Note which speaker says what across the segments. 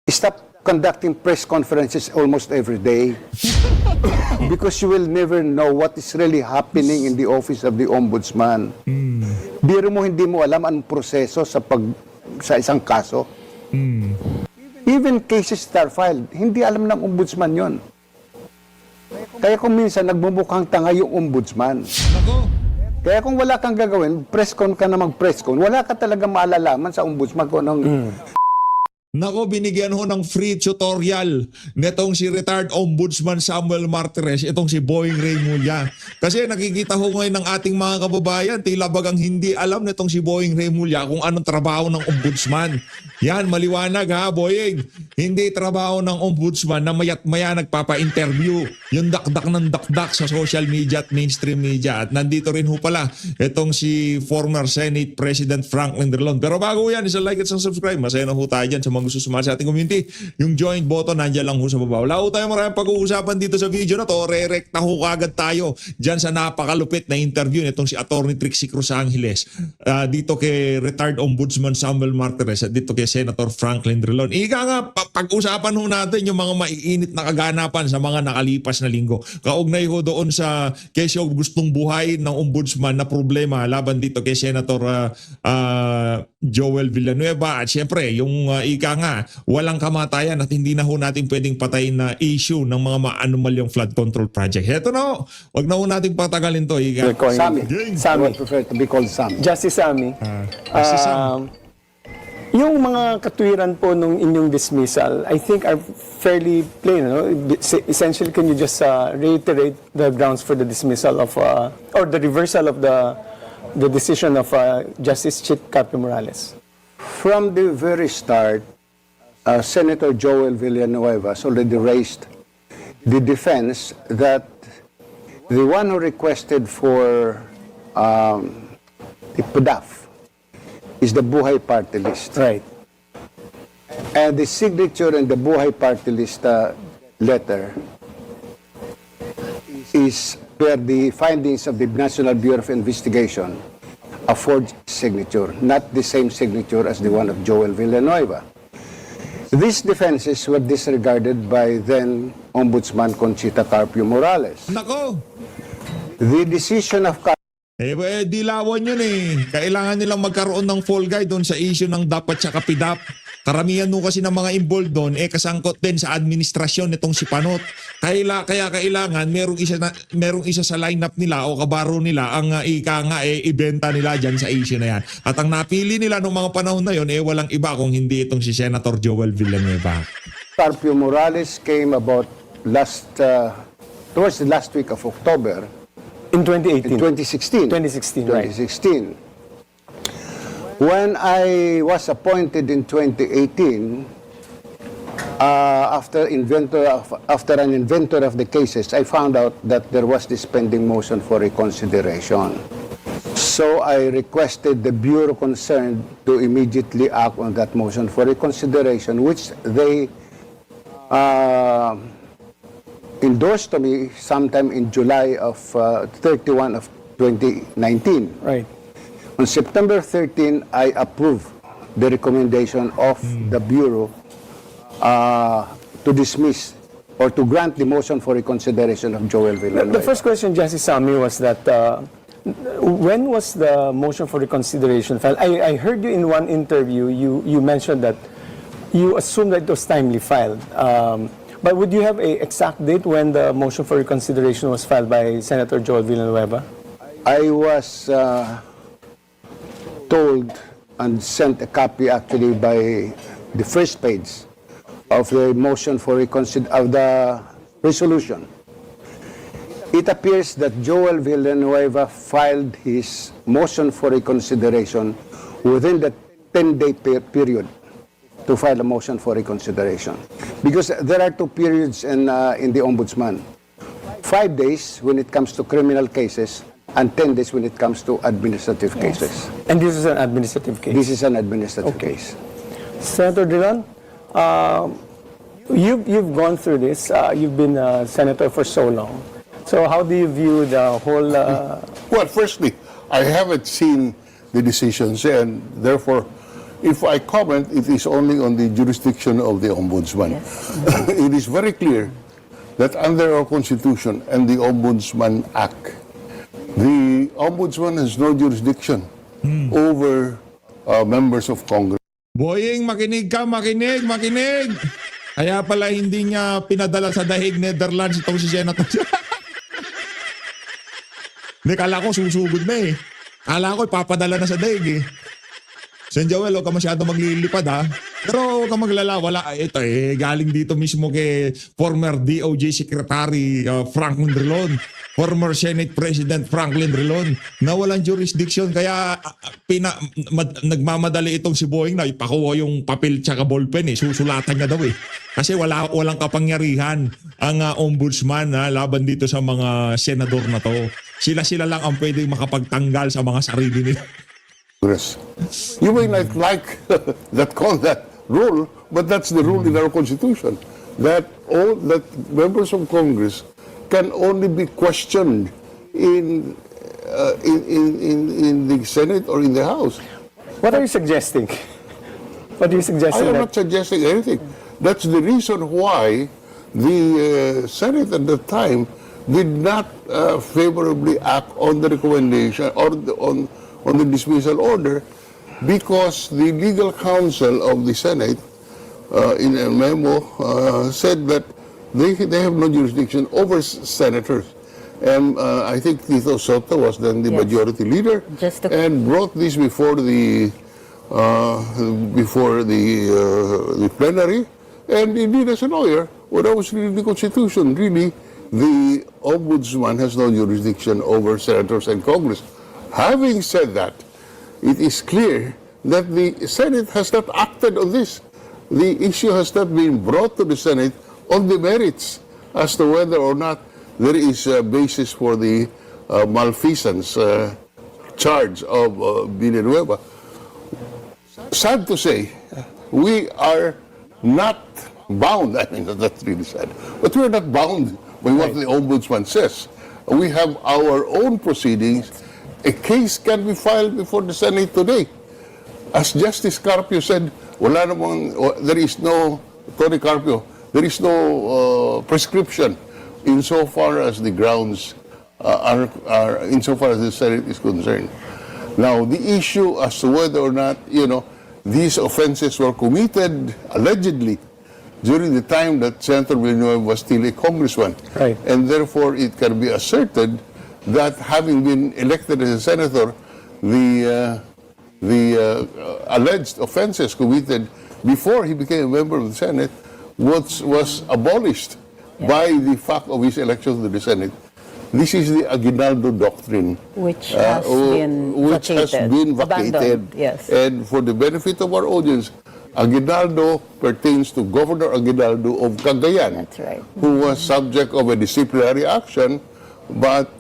Speaker 1: stop conducting press conferences almost every day because you will never know what is really happening in the office of the ombudsman. Biro mo, hindi mo alam anong proseso sa isang kaso. Even cases that are filed, hindi alam ng ombudsman yon. Kaya kung minsan nagmumukhang tanga yung ombudsman. Kaya kung wala kang gagawin, press con ka na mag-press con, wala ka talaga maalalaman sa ombudsman kung anong...
Speaker 2: Nako, binigyan ho ng free tutorial netong si retired Ombudsman Samuel Martires, itong si Boying Rermulla. Kasi nakikita ho ngayon ng ating mga kababayan, tila bagang hindi alam netong si Boying Rermulla kung anong trabaho ng Ombudsman. Yan, maliwanag ha, Boying. Hindi trabaho ng Ombudsman na mayat maya nagpapa-interview. Yung dakdak ng dakdak sa social media at mainstream media. At nandito rin ho pala itong si former Senate President Franklin Drilon. Pero bago yan, isa like at subscribe. Masaya na ho tayo dyan sa mga gusto sumali sa ating community. Yung join button, nandiyan lang ho sa baba. Wala ho tayo maraming pag-uusapan dito sa video na to. Re-recta ho kagad tayo dyan sa napakalupit na interview nitong si Atty. Trixie Cruz Angeles. Dito kay retired Ombudsman Samuel Martires at dito kay Senator Franklin Drilon. Ika nga, pag-usapan ho natin yung mga maiinit na kaganapan sa mga nakalipas na linggo. Kaugnay ho doon sa kesyo gustong buhay ng Ombudsman na problema laban dito kay Senator Joel Villanueva at syempre yung ika nga walang kamatayan at hindi na ho natin pwedeng patayin na issue ng mga maanumalyang flood control project. Heto na ho, wag na ho natin patagalin to. Ika.
Speaker 1: Sammy. I
Speaker 3: Sammy.
Speaker 1: would prefer to be called Sammy.
Speaker 3: Justice Sammy.
Speaker 2: Justice Sammy.
Speaker 3: Yung mga katwiran po nung inyong dismissal, I think are fairly plain. No? Essentially, can you just reiterate the grounds for the dismissal of, or the reversal of the decision of Justice Chit Carpio Morales?
Speaker 1: From the very start, Senator Joel Villanueva has already raised the defense that the one who requested for the PDAF is the Buhay Party List.
Speaker 3: Right.
Speaker 1: And the signature in the Buhay Party List letter is where the findings of the National Bureau of Investigation a forged signature, not the same signature as the one of Joel Villanueva. These defenses were disregarded by then Ombudsman Conchita Carpio Morales.
Speaker 2: Nako!
Speaker 1: The decision of
Speaker 2: Dilawan yun eh. Kailangan nilang magkaroon ng fall guy doon sa issue ng dapat sa kapidap. Karamihan nung kasi ng mga involved doon, kasangkot din sa administrasyon nitong si Panot. Kaya kailangan merong isa sa lineup nila o kabaro nila ang ibenta nila dyan sa issue na yan. At ang napili nila noong mga panahon na yon walang iba kung hindi itong si Senator Joel Villanueva.
Speaker 1: Carpio Morales came about towards the last week of October.
Speaker 3: In 2018.
Speaker 1: 2016.
Speaker 3: 2016, right.
Speaker 1: 2016. When I was appointed in 2018, after an inventor of the cases, I found out that there was this pending motion for reconsideration. So I requested the bureau concerned to immediately act on that motion for reconsideration, which they endorsed to me sometime in July of 31 of 2019.
Speaker 3: Right.
Speaker 1: On September 13, I approved the recommendation of the Bureau to dismiss or to grant the motion for reconsideration of Joel Villanueva.
Speaker 3: The first question, Justice Sammy, was that when was the motion for reconsideration filed? I heard you in one interview, you mentioned that you assumed that it was timely filed. But would you have an exact date when the motion for reconsideration was filed by Senator Joel Villanueva?
Speaker 1: I was told and sent a copy actually by the first page of the motion for of the resolution. It appears that Joel Villanueva filed his motion for reconsideration within the 10-day period to file a motion for reconsideration. Because there are two periods in the Ombudsman. 5 days when it comes to criminal cases and 10 days when it comes to administrative cases.
Speaker 3: And this is an administrative case?
Speaker 1: This is an administrative case.
Speaker 3: Senator Drilon, you've gone through this. You've been a senator for so long. So how do you view the whole...
Speaker 4: Well, firstly, I haven't seen the decisions and therefore if I comment, it is only on the jurisdiction of the Ombudsman. It is very clear that under our Constitution and the Ombudsman Act, the Ombudsman has no jurisdiction over members of Congress.
Speaker 2: Boying, makinig ka, makinig. Kaya pala hindi niya pinadala sa dahig Netherlands itong si Senator. Hindi, kala ko susugod na eh. Kala ko ipapadala na sa dahig eh. Sen Joel, huwag ka masyado maglilipad ha. Pero huwag ka maglala, wala. Ito galing dito mismo kay former DOJ Secretary Franklin Drilon, former Senate President Franklin Drilon, na walang jurisdiction. Kaya nagmamadali itong si Boying na ipakuha yung papel tsaka ballpen eh. Susulatan niya daw eh. Kasi walang kapangyarihan ang ombudsman laban dito sa mga senador na to. Sila lang ang pwedeng makapagtanggal sa mga sarili nila.
Speaker 4: You may not like that rule, but that's the rule in our Constitution. That members of Congress can only be questioned in the Senate or in the House.
Speaker 3: What are you suggesting? What are you suggesting?
Speaker 4: I am not suggesting anything. That's the reason why the Senate at the time did not favorably act on the recommendation or on the dismissal order, because the legal counsel of the Senate in a memo said that they have no jurisdiction over senators. And I think Tito Soto was then the majority leader and brought this before the plenary. And indeed, as a lawyer, when I was reading the Constitution, really, the Ombudsman has no jurisdiction over senators and Congress. Having said that, it is clear that the Senate has not acted on this. The issue has not been brought to the Senate on the merits as to whether or not there is a basis for the malfeasance charge of Villanueva. Sad to say, we are not bound. I mean, that's really sad. But we are not bound by what the Ombudsman says. We have our own proceedings. A case can be filed before the Senate today. As Justice Carpio said, there is no prescription insofar as the grounds insofar as the Senate is concerned. Now, the issue as to whether or not, these offenses were committed allegedly during the time that Senator Villanueva was still a congressman.
Speaker 3: Right.
Speaker 4: And therefore, it can be asserted that having been elected as a senator, the alleged offenses committed before he became a member of the Senate was abolished by the fact of his election to the Senate. This is the Aguinaldo Doctrine,
Speaker 5: which has been
Speaker 4: vacated.
Speaker 5: Yes.
Speaker 4: And for the benefit of our audience, Aguinaldo pertains to Governor Aguinaldo of Cagayan,
Speaker 5: That's right.
Speaker 4: who was subject of a disciplinary action, but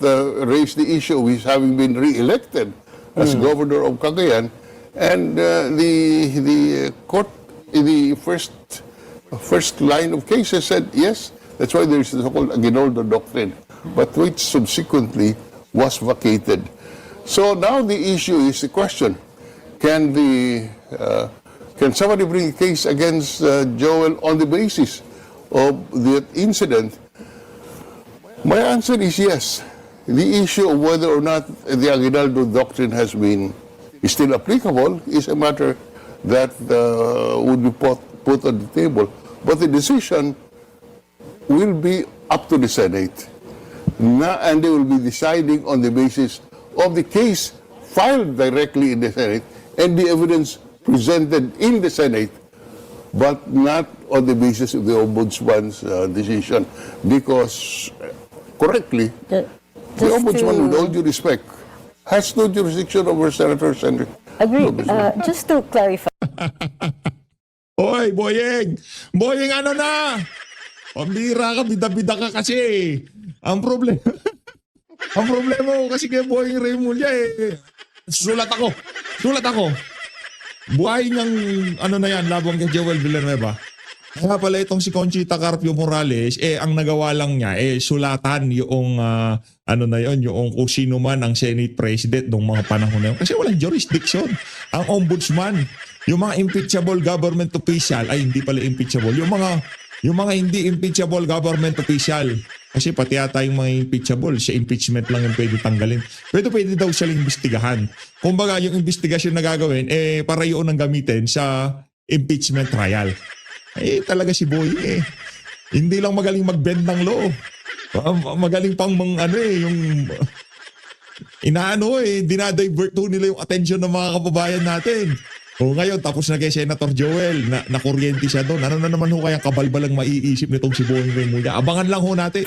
Speaker 4: raised the issue of his having been re-elected as governor of Cagayan, and the court in the first line of cases said yes, that's why there is the so-called Aguinaldo Doctrine, but which subsequently was vacated. So now the issue is the question: can somebody bring a case against Joel on the basis of that incident? My answer is yes. The issue of whether or not the Aguinaldo Doctrine is still applicable is a matter that would be put on the table. But the decision will be up to the Senate. And they will be deciding on the basis of the case filed directly in the Senate and the evidence presented in the Senate, but not on the basis of the Ombudsman's decision. Because correctly, the Ombudsman, with all due respect, has no jurisdiction over senators and
Speaker 5: Agreed. Just to clarify.
Speaker 2: Hoy, Boyeng! Boyeng, ano na? Pambira ka, bida-bida ka kasi. Ang problema ko kasi kay Boyeng Rermulla sulat ako. Buhay niyang na yan, labang kay Joel Villanueva. Kaya pala itong si Conchita Carpio Morales, ang nagawa lang niya, sulatan yung, yung kung sino man ang Senate President noong mga panahon na yun. Kasi walang jurisdiction ang Ombudsman yung mga impeachable government official, ay hindi pala impeachable, yung mga hindi impeachable government official, kasi pati yata yung mga impeachable, siya impeachment lang yung pwede tanggalin. Pero pwede daw siya imbestigahan. Kumbaga, yung investigasyon na gagawin, para yun ang gamitin sa impeachment trial. Talaga si Boy, hindi lang magaling mag-bend ng law. Magaling pang yung dinadivert nila yung attention ng mga kababayan natin. Ngayon, tapos na kay Senator Joel, na kuryente siya doon. Ano na naman kayang kabalbalang maiisip nitong si Boying Rermulla? Abangan lang natin.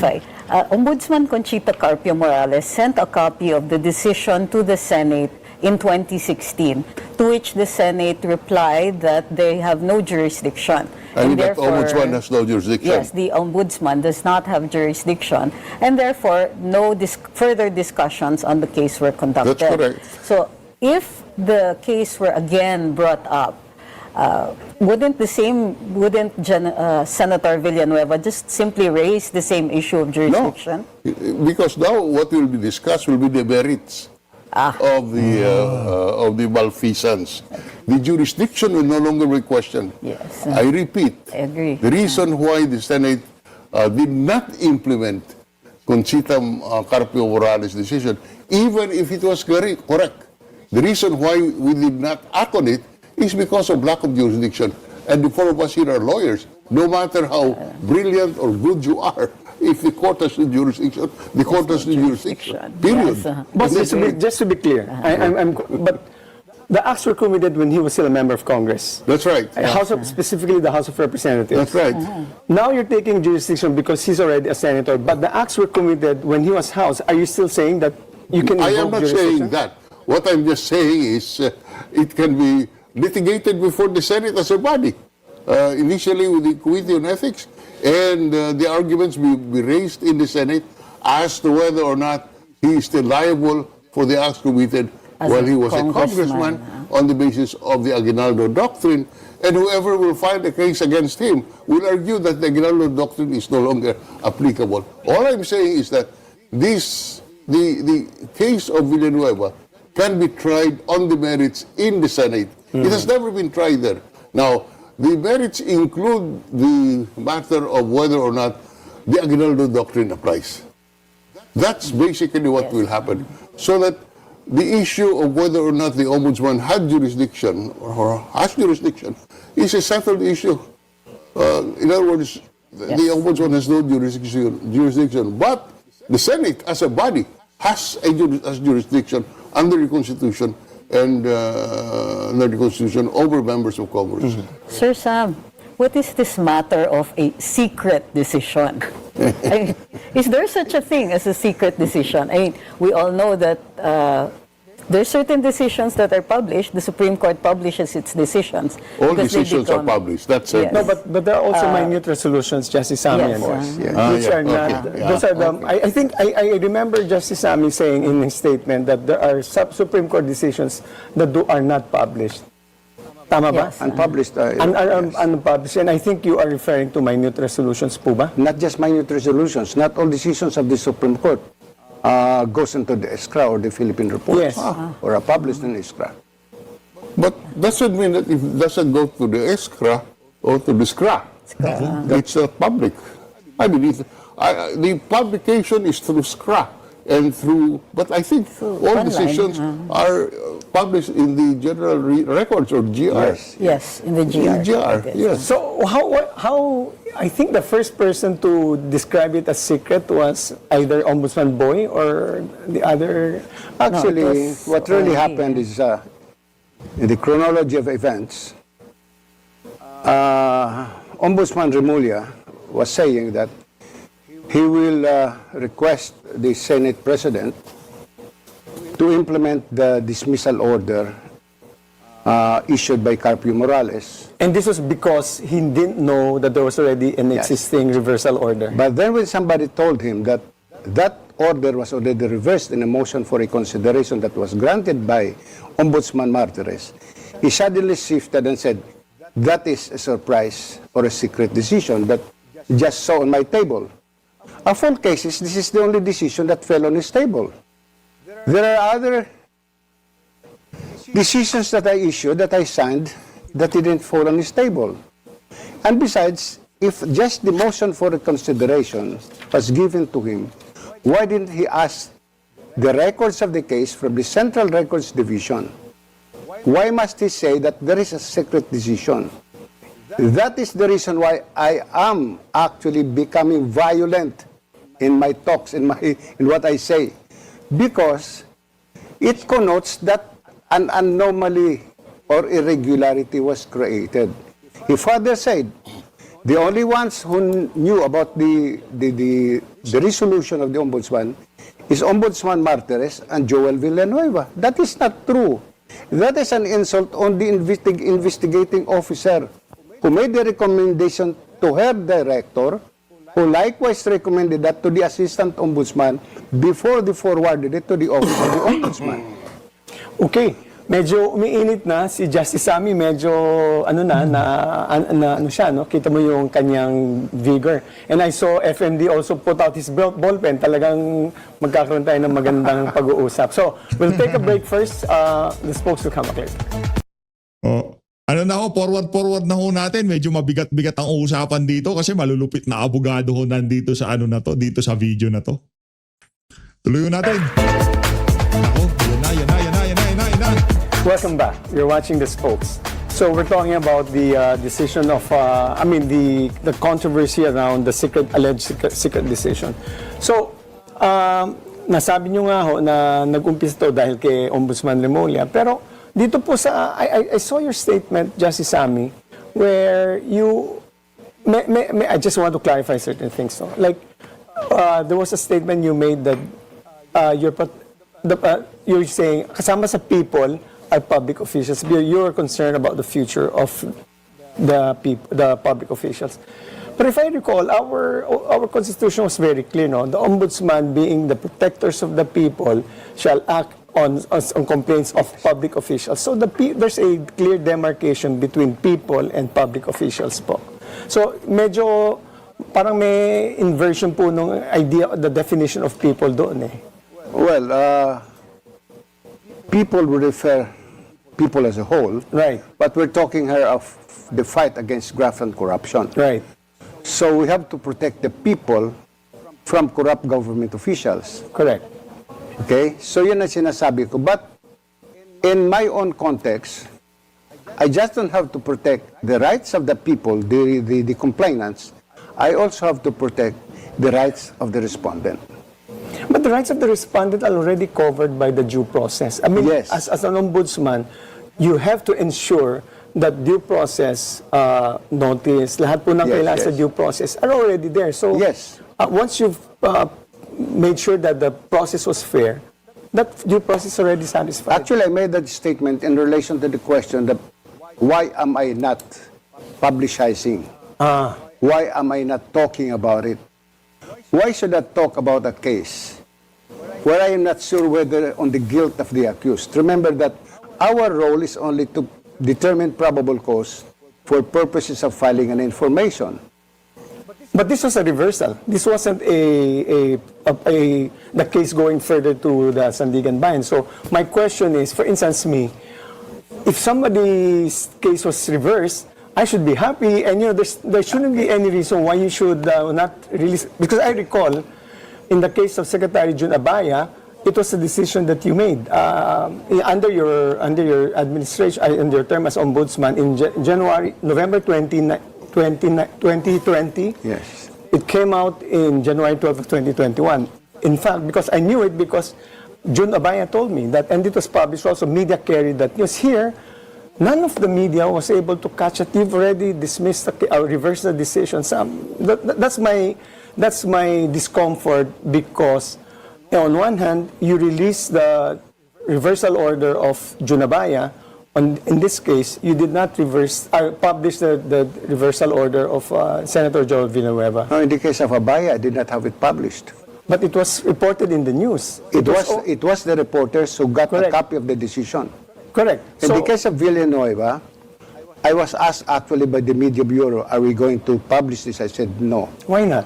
Speaker 5: Ombudsman Conchita Carpio Morales sent a copy of the decision to the Senate in 2016, to which the Senate replied that they have no jurisdiction.
Speaker 4: And that Ombudsman has no jurisdiction.
Speaker 5: Yes, the Ombudsman does not have jurisdiction, and therefore no further discussions on the case were conducted.
Speaker 4: That's correct.
Speaker 5: So if the case were again brought up, wouldn't Senator Villanueva just simply raise the same issue of jurisdiction?
Speaker 4: No, because now what will be discussed will be the merits of the malfeasance. The jurisdiction will no longer be questioned.
Speaker 5: Yes.
Speaker 4: I repeat,
Speaker 5: I agree.
Speaker 4: the reason why the Senate did not implement Conchita Carpio Morales' decision, even if it was correct, the reason why we did not act on it is because of lack of jurisdiction. And the four of us here are lawyers. No matter how brilliant or good you are, if the court has no jurisdiction, the court has no jurisdiction. Period.
Speaker 5: Yes,
Speaker 3: But just to be clear, but the acts were committed when he was still a member of Congress.
Speaker 4: That's right.
Speaker 3: Specifically the House of Representatives.
Speaker 4: That's right.
Speaker 3: Now you're taking jurisdiction because he's already a senator, but the acts were committed when he was House. Are you still saying that you can
Speaker 4: I am
Speaker 3: invoke
Speaker 4: not
Speaker 3: jurisdiction?
Speaker 4: saying that. What I'm just saying is it can be litigated before the Senate as a body. Initially with the Committee on Ethics, and the arguments be raised in the Senate as to whether or not he is still liable for the acts committed while he was a congressman on the basis of the Aguinaldo Doctrine, and whoever will file a case against him will argue that the Aguinaldo Doctrine is no longer applicable. All I'm saying is that the case of Villanueva can be tried on the merits in the Senate. It has never been tried there. Now, the merits include the matter of whether or not the Aguinaldo Doctrine applies. That's basically what will happen. So that the issue of whether or not the Ombudsman had jurisdiction or has jurisdiction is a settled issue. In other words, the Ombudsman has no jurisdiction, but the Senate as a body has jurisdiction under the Constitution and under the Constitution over members of Congress.
Speaker 5: Sir Sam, what is this matter of a secret decision? Is there such a thing as a secret decision? We all know that there are certain decisions that are published. The Supreme Court publishes its decisions.
Speaker 4: All decisions are published. That's it.
Speaker 5: Yes.
Speaker 3: No, but there are also minute resolutions, Justice Sami, which are not. Those are the. I think I remember Justice Sami saying in his statement that there are Supreme Court decisions that are not published. Tama ba?
Speaker 5: Yes.
Speaker 1: Unpublished.
Speaker 3: Unpublished. And I think you are referring to minute resolutions po ba?
Speaker 1: Not just minute resolutions. Not all decisions of the Supreme Court goes into the ESCRA or the Philippine reports, or are published in ESCRA.
Speaker 4: But doesn't mean that if it doesn't go to the ESCRA or to the SCRA, it's not public. I mean, the publication is through SCRA and through, but I think all decisions are published in the General Records or GR.
Speaker 5: Yes, in the GR.
Speaker 4: In GR, yes.
Speaker 3: So how I think the first person to describe it as secret was either Ombudsman Boy or the other.
Speaker 1: Actually, what really happened is, in the chronology of events, Ombudsman Rermulla was saying that he will request the Senate President to implement the dismissal order issued by Carpio Morales.
Speaker 3: And this was because he didn't know that there was already an existing reversal order.
Speaker 1: But then when somebody told him that that order was already reversed in a motion for reconsideration that was granted by Ombudsman Martires, he suddenly shifted and said, that is a surprise or a secret decision that just saw on my table. Of all cases, this is the only decision that fell on his table. There are other decisions that I issued, that I signed that he didn't fall on his table. And besides, if just the motion for reconsideration was given to him, why didn't he ask the records of the case from the Central Records Division? Why must he say that there is a secret decision? That is the reason why I am actually becoming violent in my talks, in what I say, because it connotes that an anomaly or irregularity was created. He further said, the only ones who knew about the resolution of the Ombudsman is Ombudsman Martires and Joel Villanueva. That is not true. That is an insult on the investigating officer who made the recommendation to her director, who likewise recommended that to the assistant ombudsman before they forwarded it to the office of the ombudsman.
Speaker 3: Okay, medyo umiinit na si Justice Sammy, medyo ano siya, no? Kita mo yung kanyang vigor. And I saw FMD also put out his ballpen. Talagang magkakaroon tayo ng magandang pag-uusap. So, we'll take a break first. The spokes will come back later.
Speaker 2: Oh, ano na ho, forward na ho natin. Medyo mabigat-bigat ang usapan dito kasi malulupit na abogado ho nandito sa ano na to, dito sa video na to. Tuloy natin. Ako, yan na.
Speaker 3: Welcome back. You're watching The Spokes. So we're talking about the decision of, the controversy around the alleged secret decision. So, nasabi nyo nga ho na nag-umpisa to dahil kay Ombudsman Rermulla. Pero dito po sa, I saw your statement, Justice Sammy, where you, I just want to clarify certain things. No? Like, there was a statement you made that you're saying, kasama sa people are public officials. You're concerned about the future of the public officials. But if I recall, our constitution was very clear, no? The ombudsman, being the protectors of the people, shall act on complaints of public officials. So there's a clear demarcation between people and public officials po. So medyo parang may inversion po nung idea, the definition of people doon eh.
Speaker 1: Well, people will refer people as a whole.
Speaker 3: Right.
Speaker 1: But we're talking here of the fight against graft and corruption.
Speaker 3: Right.
Speaker 1: So we have to protect the people from corrupt government officials.
Speaker 3: Correct.
Speaker 1: Okay? So yun ang sinasabi ko. But in my own context, I just don't have to protect the rights of the people, the complainants. I also have to protect the rights of the respondent.
Speaker 3: But the rights of the respondent are already covered by the due process. I mean,
Speaker 1: Yes.
Speaker 3: as an ombudsman, you have to ensure that due process notice, lahat po ng
Speaker 1: Yes,
Speaker 3: kailangan sa
Speaker 1: yes.
Speaker 3: due process are already there. So,
Speaker 1: Yes.
Speaker 3: Once you've made sure that the process was fair, that due process already satisfied.
Speaker 1: Actually, I made that statement in relation to the question that why am I not publicizing? Why am I not talking about it? Why should I talk about a case where I am not sure whether on the guilt of the accused? Remember that our role is only to determine probable cause for purposes of filing an information.
Speaker 3: But this was a reversal. This wasn't the case going further to the Sandigan Bayan. So my question is, for instance, if somebody's case was reversed, I should be happy, and there shouldn't be any reason why you should not release. Because I recall, in the case of Secretary Jun Abaya, it was a decision that you made under your administration, under your term as ombudsman in November 2020.
Speaker 1: Yes.
Speaker 3: It came out in January 12 of 2021. In fact, because I knew it because Jun Abaya told me that, and it was published also, media carried that news here. None of the media was able to catch it. You've already dismissed or reversed the decision. That's my discomfort because on one hand, you release the reversal order of Jun Abaya. In this case, you did not publish the reversal order of Senator Joel Villanueva.
Speaker 1: No, in the case of Abaya, I did not have it published.
Speaker 3: But it was reported in the news.
Speaker 1: It was the reporters who got
Speaker 3: Correct.
Speaker 1: a copy of the decision.
Speaker 3: Correct.
Speaker 1: In the case of Villanueva, I was asked actually by the Media Bureau, are we going to publish this? I said, no.
Speaker 3: Why not?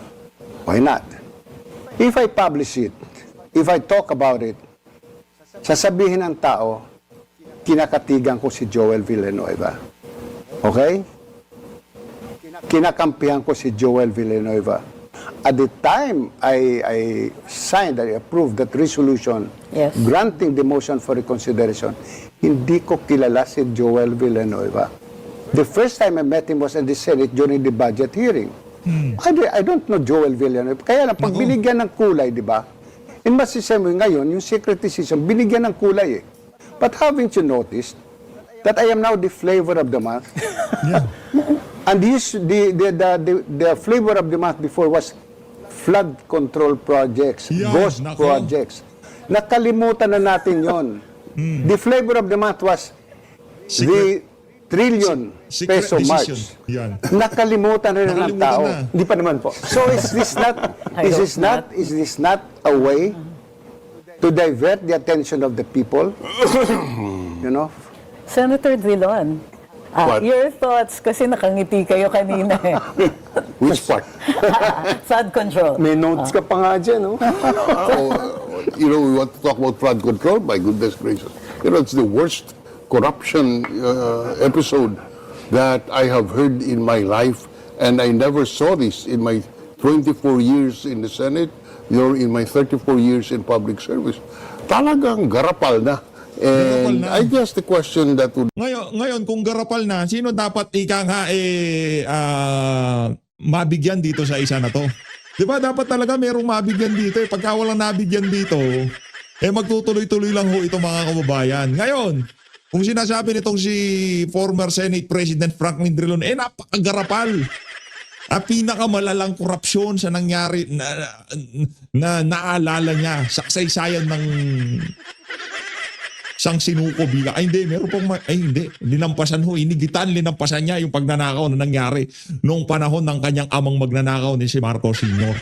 Speaker 1: Why not? If I publish it, if I talk about it, sasabihin ng tao, kinakatigan ko si Joel Villanueva. Okay? Kinakampihan ko si Joel Villanueva. At the time I signed, I approved that resolution
Speaker 5: Yes.
Speaker 1: granting the motion for reconsideration, hindi ko kilala si Joel Villanueva. The first time I met him was in the Senate during the budget hearing. I don't know Joel Villanueva. Kaya lang, pag binigyan ng kulay, di ba? In much the same way ngayon, yung secret decision, binigyan ng kulay eh. But haven't you noticed that I am now the flavor of the month?
Speaker 2: Yeah.
Speaker 1: And the flavor of the month before was flood control projects,
Speaker 2: Yan,
Speaker 1: ghost
Speaker 2: nako.
Speaker 1: projects. Nakalimutan na natin yon. The flavor of the month was the trillion
Speaker 2: Secret
Speaker 1: peso
Speaker 2: decision.
Speaker 1: march.
Speaker 2: Yan.
Speaker 1: Nakalimutan na ng
Speaker 2: Nakalimutan
Speaker 1: tao.
Speaker 2: na.
Speaker 3: Hindi pa naman po.
Speaker 1: So is this not a way to divert the attention of the people? You know?
Speaker 5: Senator Drilon,
Speaker 4: What?
Speaker 5: your thoughts, kasi nakangiti kayo kanina eh.
Speaker 4: Which part?
Speaker 5: Flood control.
Speaker 3: May notes ka pa nga dyan, no?
Speaker 4: You know, we want to talk about flood control? My goodness gracious. You know, it's the worst corruption episode that I have heard in my life, and I never saw this in my 24 years in the Senate, nor in my 34 years in public service. Talagang garapal na.
Speaker 2: Garapal
Speaker 4: And
Speaker 2: na.
Speaker 4: I guess the question that would
Speaker 2: Ngayon, kung garapal na, sino dapat mabigyan dito sa isa na to? Di ba dapat talaga merong mabigyan dito eh. Pagka walang nabigyan dito, magtutuloy-tuloy lang ho ito mga kababayan. Ngayon, kung sinasabi nitong si former Senate President Franklin Drilon, napakagarapal. Pinakamalalang korupsyon sa nangyari na naalala niya sa kasaysayan ng sang sinuko bilang. Hindi, meron pong, hindi, linampasan ho, linampasan niya yung pagnanakaw na nangyari noong panahon ng kanyang amang magnanakaw ni si Marcos Sr.